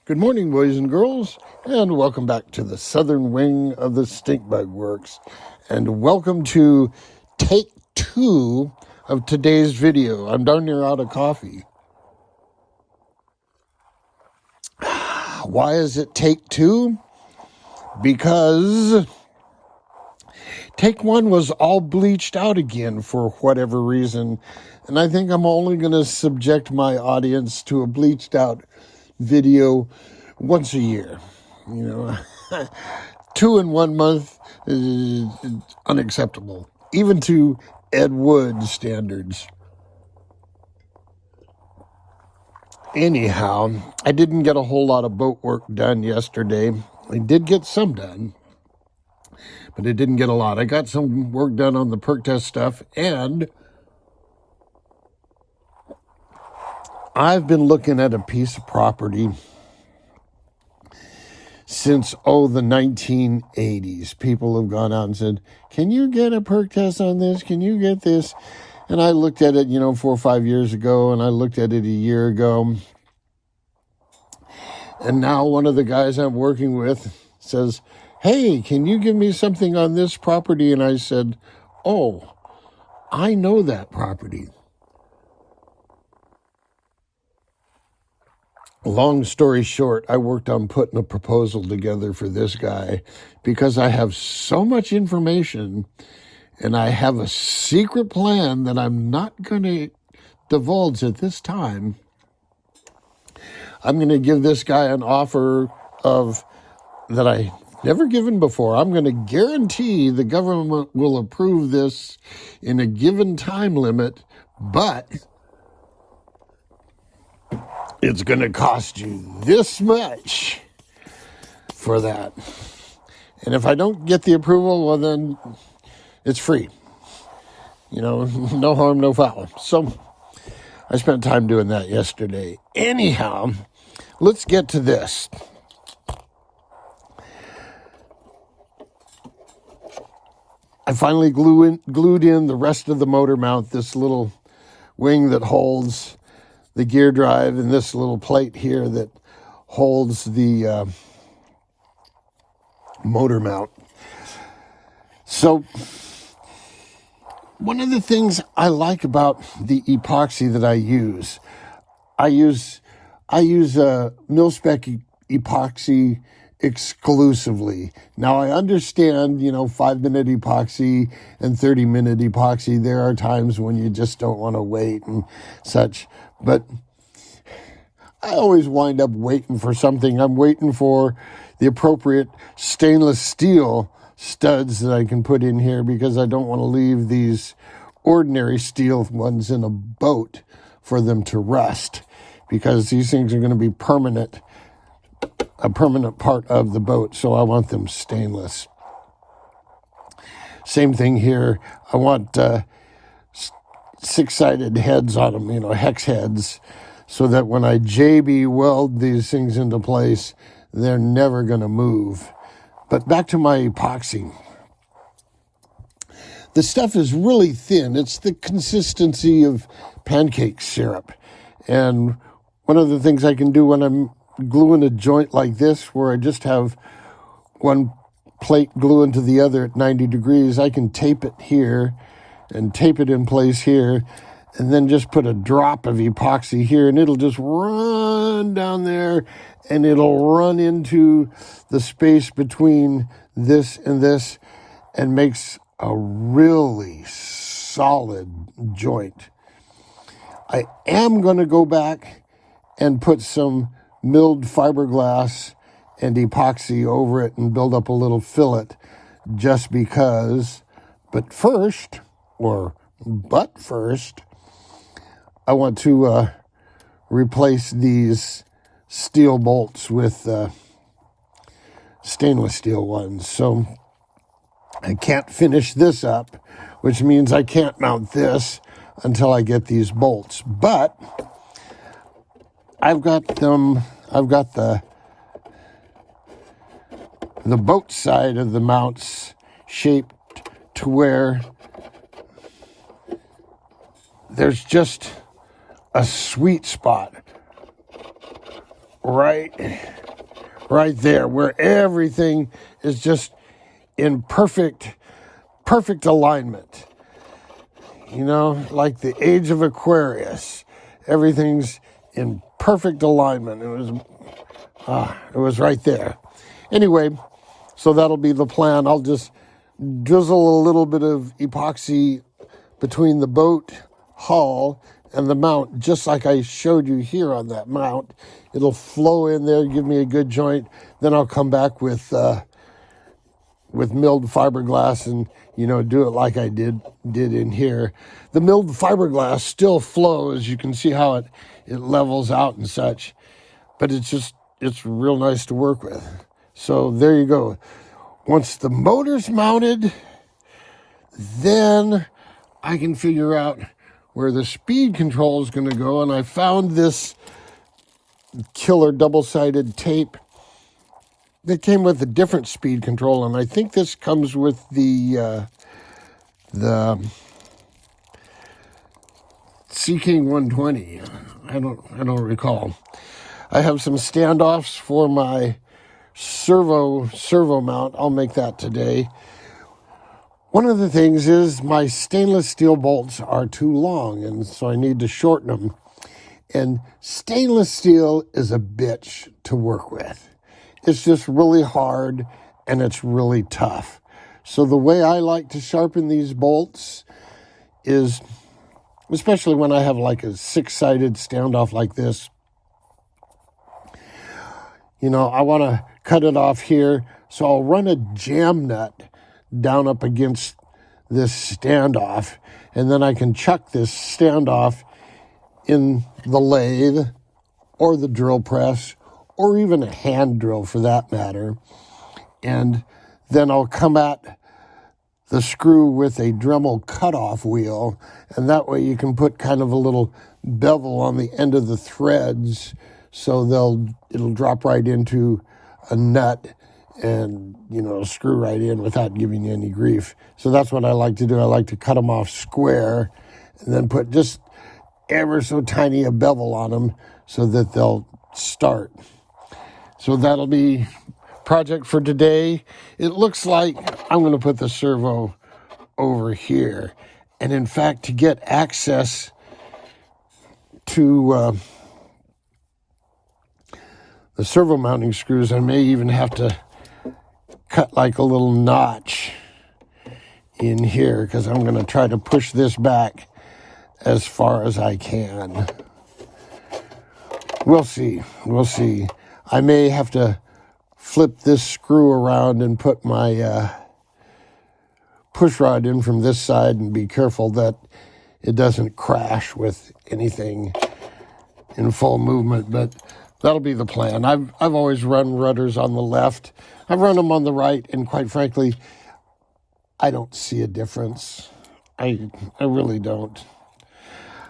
Good morning, boys and girls, and welcome back to the southern wing of the Stinkbug Works. And welcome to take 2 of today's video. I'm darn near out of coffee. Why is it take 2? Because take 1 was all bleached out again for whatever reason. And I think I'm only going to subject my audience to a bleached out video once a year. You know, 2 in 1 month is unacceptable, even to Ed Wood standards. Anyhow, I didn't get a whole lot of boat work done yesterday. I did get some done, but I didn't get a lot. I got some work done on the perk test stuff, and I've been looking at a piece of property since, the 1980s. People have gone out and said, can you get a perk test on this? Can you get this? And I looked at it, 4 or 5 years ago, and I looked at it a year ago. And now one of the guys I'm working with says, hey, can you give me something on this property? And I said, oh, I know that property. Long story short, I worked on putting a proposal together for this guy because I have so much information and I have a secret plan that I'm not going to divulge at this time. I'm going to give this guy an offer of that I never given before. I'm going to guarantee the government will approve this in a given time limit, but it's going to cost you this much for that. And if I don't get the approval, well, then it's free. No harm, no foul. So I spent time doing that yesterday. Anyhow, let's get to this. I finally glued in the rest of the motor mount, this little wing that holds the gear drive, and this little plate here that holds the motor mount. So one of the things I like about the epoxy that I use a mil-spec epoxy exclusively. Now I understand, 5-minute epoxy and 30-minute epoxy. There are times when you just don't want to wait and such, but I always wind up waiting for something. I'm waiting for the appropriate stainless steel studs that I can put in here because I don't want to leave these ordinary steel ones in a boat for them to rust, because these things are going to be a permanent part of the boat, so I want them stainless. Same thing here. I want 6-sided heads on them, hex heads, so that when I JB weld these things into place, they're never going to move. But back to my epoxy. The stuff is really thin. It's the consistency of pancake syrup. And one of the things I can do when I'm gluing a joint like this, where I just have one plate glue into the other at 90 degrees, I can tape it here and tape it in place here, and then just put a drop of epoxy here, and it'll just run down there, and it'll run into the space between this and this, and makes a really solid joint. I am going to go back and put some milled fiberglass and epoxy over it and build up a little fillet just because. But first, I want to replace these steel bolts with stainless steel ones. So I can't finish this up, which means I can't mount this until I get these bolts. But I've got the boat side of the mounts shaped to where there's just a sweet spot right there, where everything is just in perfect alignment. You know, like the age of Aquarius, everything's in perfect alignment. It was right there. Anyway, so that'll be the plan. I'll just drizzle a little bit of epoxy between the boat hull and the mount, just like I showed you here on that mount. It'll flow in there, give me a good joint. Then I'll come back with milled fiberglass and, do it like I did in here. The milled fiberglass still flows. You can see how it levels out and such, but it's real nice to work with. So there you go. Once the motor's mounted, then I can figure out where the speed control is going to go. And I found this killer double-sided tape that came with a different speed control, and I think this comes with the Sea King 120. I don't recall. I have some standoffs for my servo mount. I'll make that today. One of the things is my stainless steel bolts are too long, and so I need to shorten them. And stainless steel is a bitch to work with. It's just really hard and it's really tough. So the way I like to sharpen these bolts is, especially when I have like a 6-sided standoff like this, I want to cut it off here. So I'll run a jam nut down up against this standoff, and then I can chuck this standoff in the lathe or the drill press or even a hand drill for that matter. And then I'll come at the screw with a Dremel cutoff wheel, and that way you can put kind of a little bevel on the end of the threads so it'll drop right into a nut and, screw right in without giving you any grief. So that's what I like to do. I like to cut them off square and then put just ever so tiny a bevel on them so that they'll start. So that'll be project for today. It looks like I'm going to put the servo over here. And in fact, to get access to the servo mounting screws, I may even have to cut like a little notch in here because I'm going to try to push this back as far as I can. We'll see. I may have to flip this screw around and put my push rod in from this side and be careful that it doesn't crash with anything in full movement, but that'll be the plan. I've always run rudders on the left. I've run them on the right, and quite frankly, I don't see a difference. I really don't.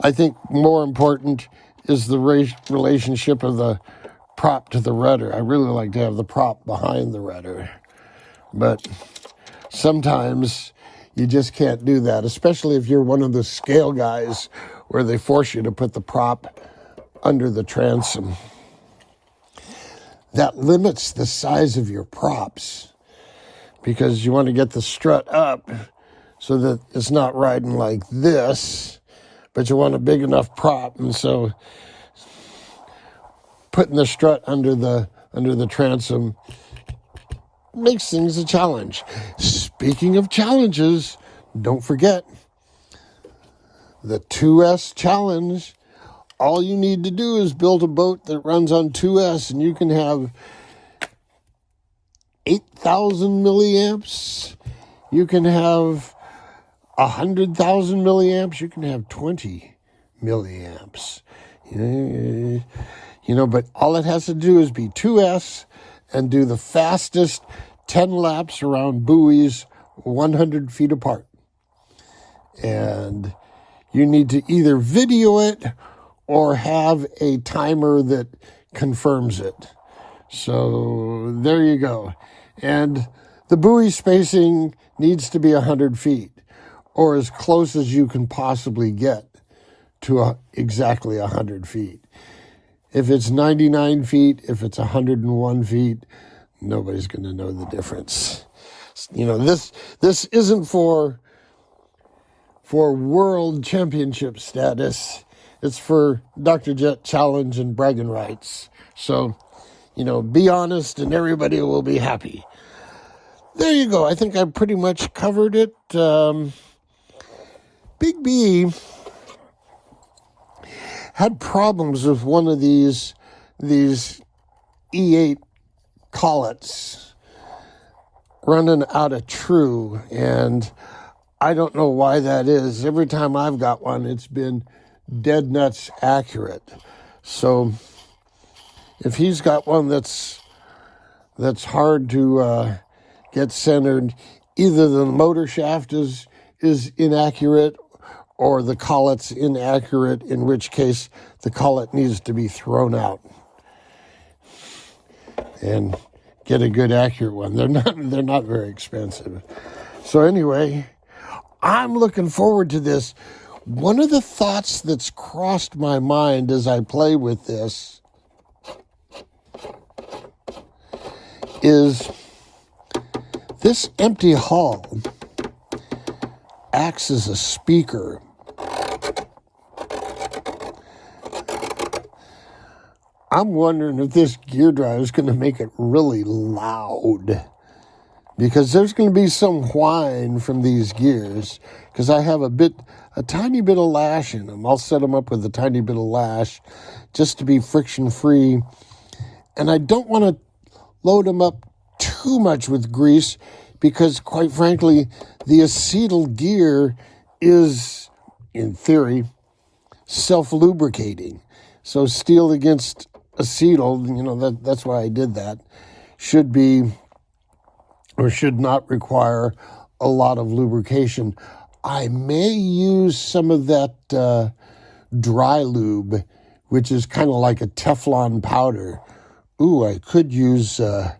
I think more important is the relationship of the prop to the rudder. I really like to have the prop behind the rudder, but sometimes you just can't do that, especially if you're one of the scale guys where they force you to put the prop under the transom. That limits the size of your props because you want to get the strut up so that it's not riding like this, but you want a big enough prop, and so putting the strut under the transom makes things a challenge. Speaking of challenges, don't forget the 2S challenge. All you need to do is build a boat that runs on 2S, and you can have 8,000 milliamps. You can have 100,000 milliamps. You can have 20 milliamps. But all it has to do is be 2S and do the fastest 10 laps around buoys 100 feet apart. And you need to either video it or have a timer that confirms it. So there you go. And the buoy spacing needs to be 100 feet or as close as you can possibly get to exactly 100 feet. If it's 99 feet, if it's 101 feet, nobody's going to know the difference. You know, this isn't for world championship status. It's for Dr. Jet challenge and bragging rights. So, you know, be honest and everybody will be happy. There you go. I think I pretty much covered it. Big B had problems with one of these E8 collets running out of true, and I don't know why that is. Every time I've got one, it's been dead nuts accurate. So if he's got one that's hard to get centered, either the motor shaft is inaccurate or the collet's inaccurate, in which case the collet needs to be thrown out and get a good accurate one. They're not very expensive. So anyway, I'm looking forward to this. One of the thoughts that's crossed my mind as I play with this is this empty hull acts as a speaker. I'm wondering if this gear drive is going to make it really loud, because there's going to be some whine from these gears, because I have a tiny bit of lash in them. I'll set them up with a tiny bit of lash just to be friction free. And I don't want to load them up too much with grease, because quite frankly, the acetyl gear is, in theory, self-lubricating. So steel against acetyl, you know, that's why I did that, should be or should not require a lot of lubrication. I may use some of that dry lube, which is kind of like a Teflon powder. Ooh, I could use the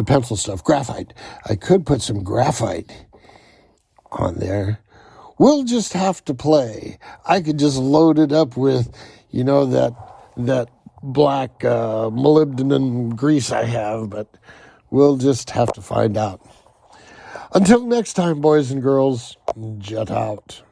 pencil stuff, graphite. I could put some graphite on there. We'll just have to play. I could just load it up with, you know, that black molybdenum grease I have, but we'll just have to find out. Until next time, boys and girls, jet out.